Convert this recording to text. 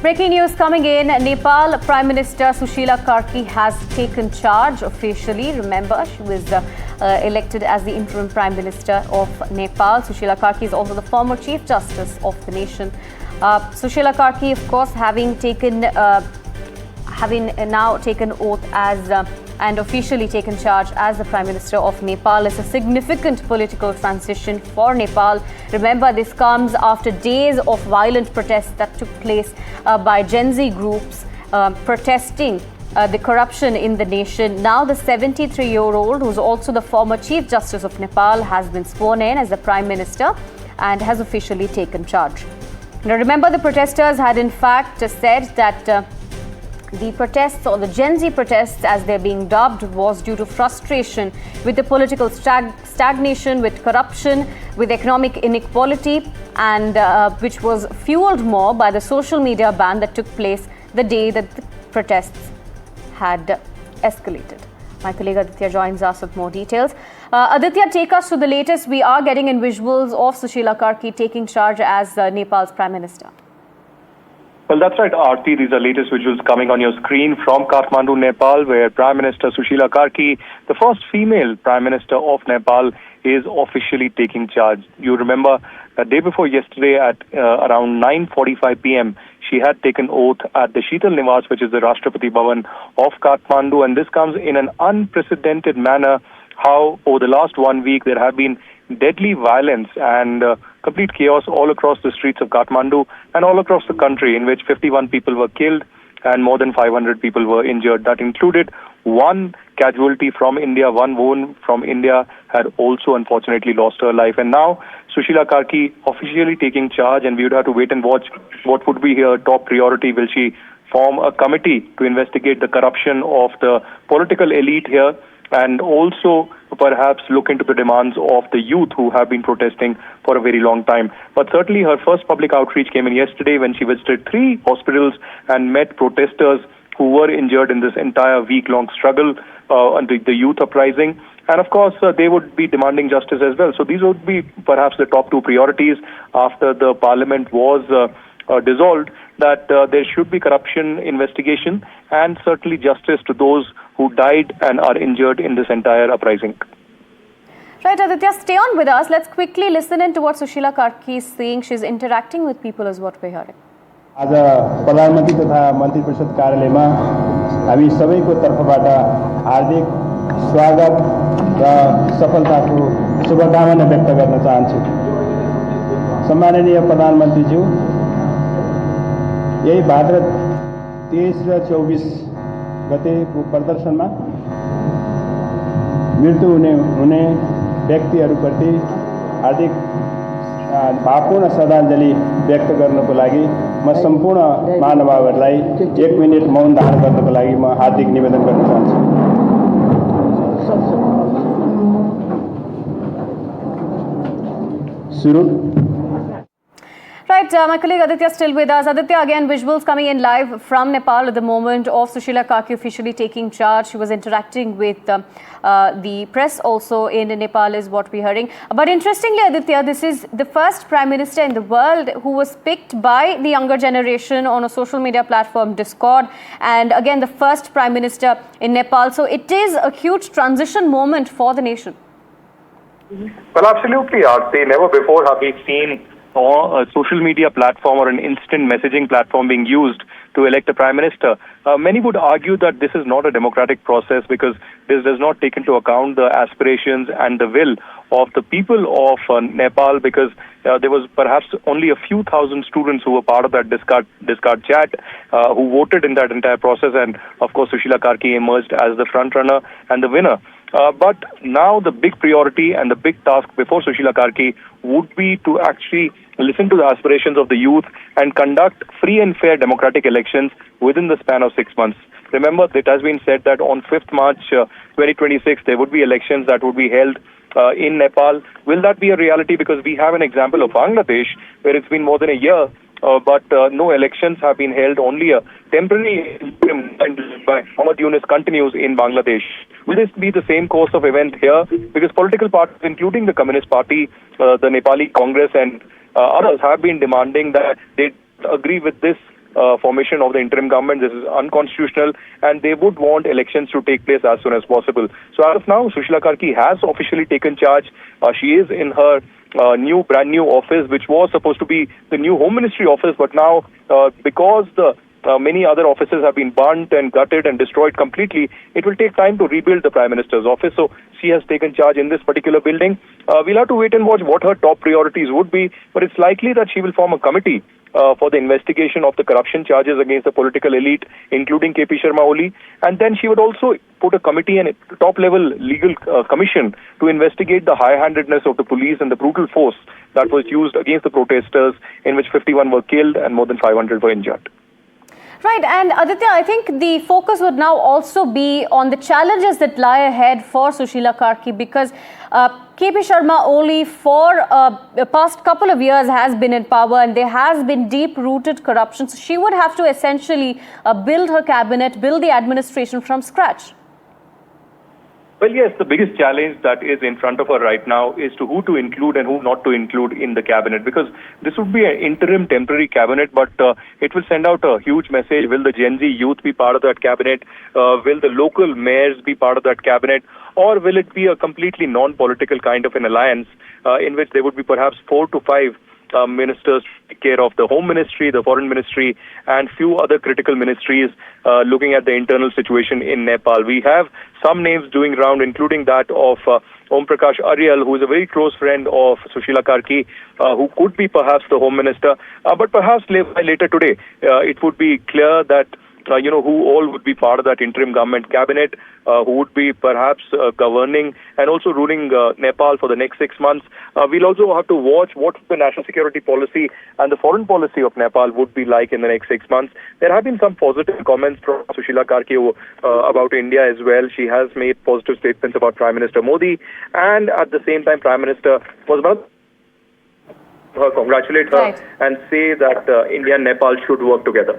Breaking news coming in. Nepal Prime Minister Sushila Karki has taken charge officially. Remember, she was elected as the interim Prime Minister of Nepal. Sushila Karki is also the former Chief Justice of the nation. Sushila Karki, of course, having now taken oath as and officially taken charge as the Prime Minister of Nepal, is a significant political transition for Nepal. Remember, this comes after days of violent protests that took place by Gen Z groups protesting the corruption in the nation. Now the 73-year-old, who's also the former Chief Justice of Nepal, has been sworn in as the Prime Minister and has officially taken charge. Now remember, the protesters had in fact said that the protests, or the Gen Z protests as they're being dubbed, was due to frustration with the political stagnation, with corruption, with economic inequality, and which was fueled more by the social media ban that took place the day that the protests had escalated. My colleague Aditya joins us with more details. Aditya, take us to the latest. We are getting in visuals of Sushila Karki taking charge as Nepal's Prime Minister. Well, that's right, Aarti. These are latest visuals coming on your screen from Kathmandu, Nepal, where Prime Minister Sushila Karki, the first female Prime Minister of Nepal, is officially taking charge. You remember, the day before yesterday at around 9:45 p.m., she had taken oath at the Sheetal Niwas, which is the Rashtrapati Bhavan of Kathmandu, and this comes in an unprecedented manner. How over the last 1 week there have been deadly violence and complete chaos all across the streets of Kathmandu and all across the country, in which 51 people were killed and more than 500 people were injured. That included one casualty from India. One woman from India had also unfortunately lost her life. And now Sushila Karki officially taking charge, and we would have to wait and watch what would be her top priority. Will she form a committee to investigate the corruption of the political elite here, and also perhaps look into the demands of the youth who have been protesting for a very long time? But certainly her first public outreach came in yesterday when she visited 3 hospitals and met protesters who were injured in this entire week-long struggle under the youth uprising. And of course, they would be demanding justice as well. So these would be perhaps the top 2 priorities after the parliament was dissolved, that there should be corruption investigation and certainly justice to those who died and are injured in this entire uprising. Right, Aditya, stay on with us. Let's quickly listen into what Sushila Karki is saying. She's interacting with people, is what we're hearing. आज प्रधानमन्त्री तथा मन्त्री परिषद कार्यालयमा हामी सबैको तर्फबाट हार्दिक स्वागत र सफलताको शुभकामना व्यक्त गर्न चाहन्छु। सम्माननीय प्रधानमन्त्रीज्यू, यही भाद्र 23 र 24 गतेको प्रदर्शनमा मृत्यु हुने व्यक्तिहरूप्रति हार्दिक भावपूर्ण श्रद्धाञ्जली व्यक्त गर्नको लागि म सम्पूर्ण महानुभावहरूलाई 1 मिनेट मौन धारण गर्नको लागि म हार्दिक निवेदन गर्न चाहन्छु। सुरु। Right, my colleague Aditya still with us. Aditya, again, visuals coming in live from Nepal at the moment of Sushila Karki officially taking charge. She was interacting with the press also in Nepal, is what we're hearing. But interestingly, Aditya, this is the first Prime Minister in the world who was picked by the younger generation on a social media platform, Discord. And again, the first Prime Minister in Nepal. So it is a huge transition moment for the nation. Well, absolutely, Aarti. Never before have we seen a social media platform or an instant messaging platform being used to elect a Prime Minister. Many would argue that this is not a democratic process because this does not take into account the aspirations and the will of the people of Nepal, because there was perhaps only a few thousand students who were part of that discard chat who voted in that entire process, and of course Sushila Karki emerged as the front runner and the winner. But now the big priority and the big task before Sushila Karki would be to actually listen to the aspirations of the youth and conduct free and fair democratic elections within the span of 6 months. Remember, it has been said that on 5th March 2026, there would be elections that would be held in Nepal. Will that be a reality? Because we have an example of Bangladesh, where it's been more than a year, but no elections have been held. Only a temporary interim by Muhammad Yunus continues in Bangladesh. Will this be the same course of event here? Because political parties, including the Communist Party, the Nepali Congress and others, have been demanding that they agree with this formation of the interim government. This is unconstitutional, and they would want elections to take place as soon as possible. So as of now, Sushila Karki has officially taken charge. She is in her brand new office, which was supposed to be the new Home Ministry office, but now because the many other offices have been burnt and gutted and destroyed completely, it will take time to rebuild the Prime Minister's office. So she has taken charge in this particular building. We'll have to wait and watch what her top priorities would be, but it's likely that she will form a committee for the investigation of the corruption charges against the political elite, including KP Sharma Oli. And then she would also put a committee and a top-level legal commission to investigate the high-handedness of the police and the brutal force that was used against the protesters, in which 51 were killed and more than 500 were injured. Right, and Aditya, I think the focus would now also be on the challenges that lie ahead for Sushila Karki, because KP Sharma Oli for the past couple of years has been in power and there has been deep-rooted corruption. So she would have to essentially build her cabinet, build the administration from scratch. Well, yes, the biggest challenge that is in front of her right now is to who to include and who not to include in the cabinet, because this would be an interim temporary cabinet, but it will send out a huge message. Will the Gen Z youth be part of that cabinet? Will the local mayors be part of that cabinet? Or will it be a completely non-political kind of an alliance in which there would be perhaps 4 to 5 ministers to take care of the Home Ministry, the Foreign Ministry, and few other critical ministries looking at the internal situation in Nepal. We have some names doing round, including that of Om Prakash Aryal, who is a very close friend of Sushila Karki, who could be perhaps the Home Minister. But perhaps later today, it would be clear that who all would be part of that interim government cabinet, who would be perhaps governing and also ruling Nepal for the next 6 months. We'll also have to watch what the national security policy and the foreign policy of Nepal would be like in the next 6 months. There have been some positive comments from Sushila Karki about India as well. She has made positive statements about Prime Minister Modi, and at the same time, Prime Minister was about her, congratulate her, and say that India and Nepal should work together.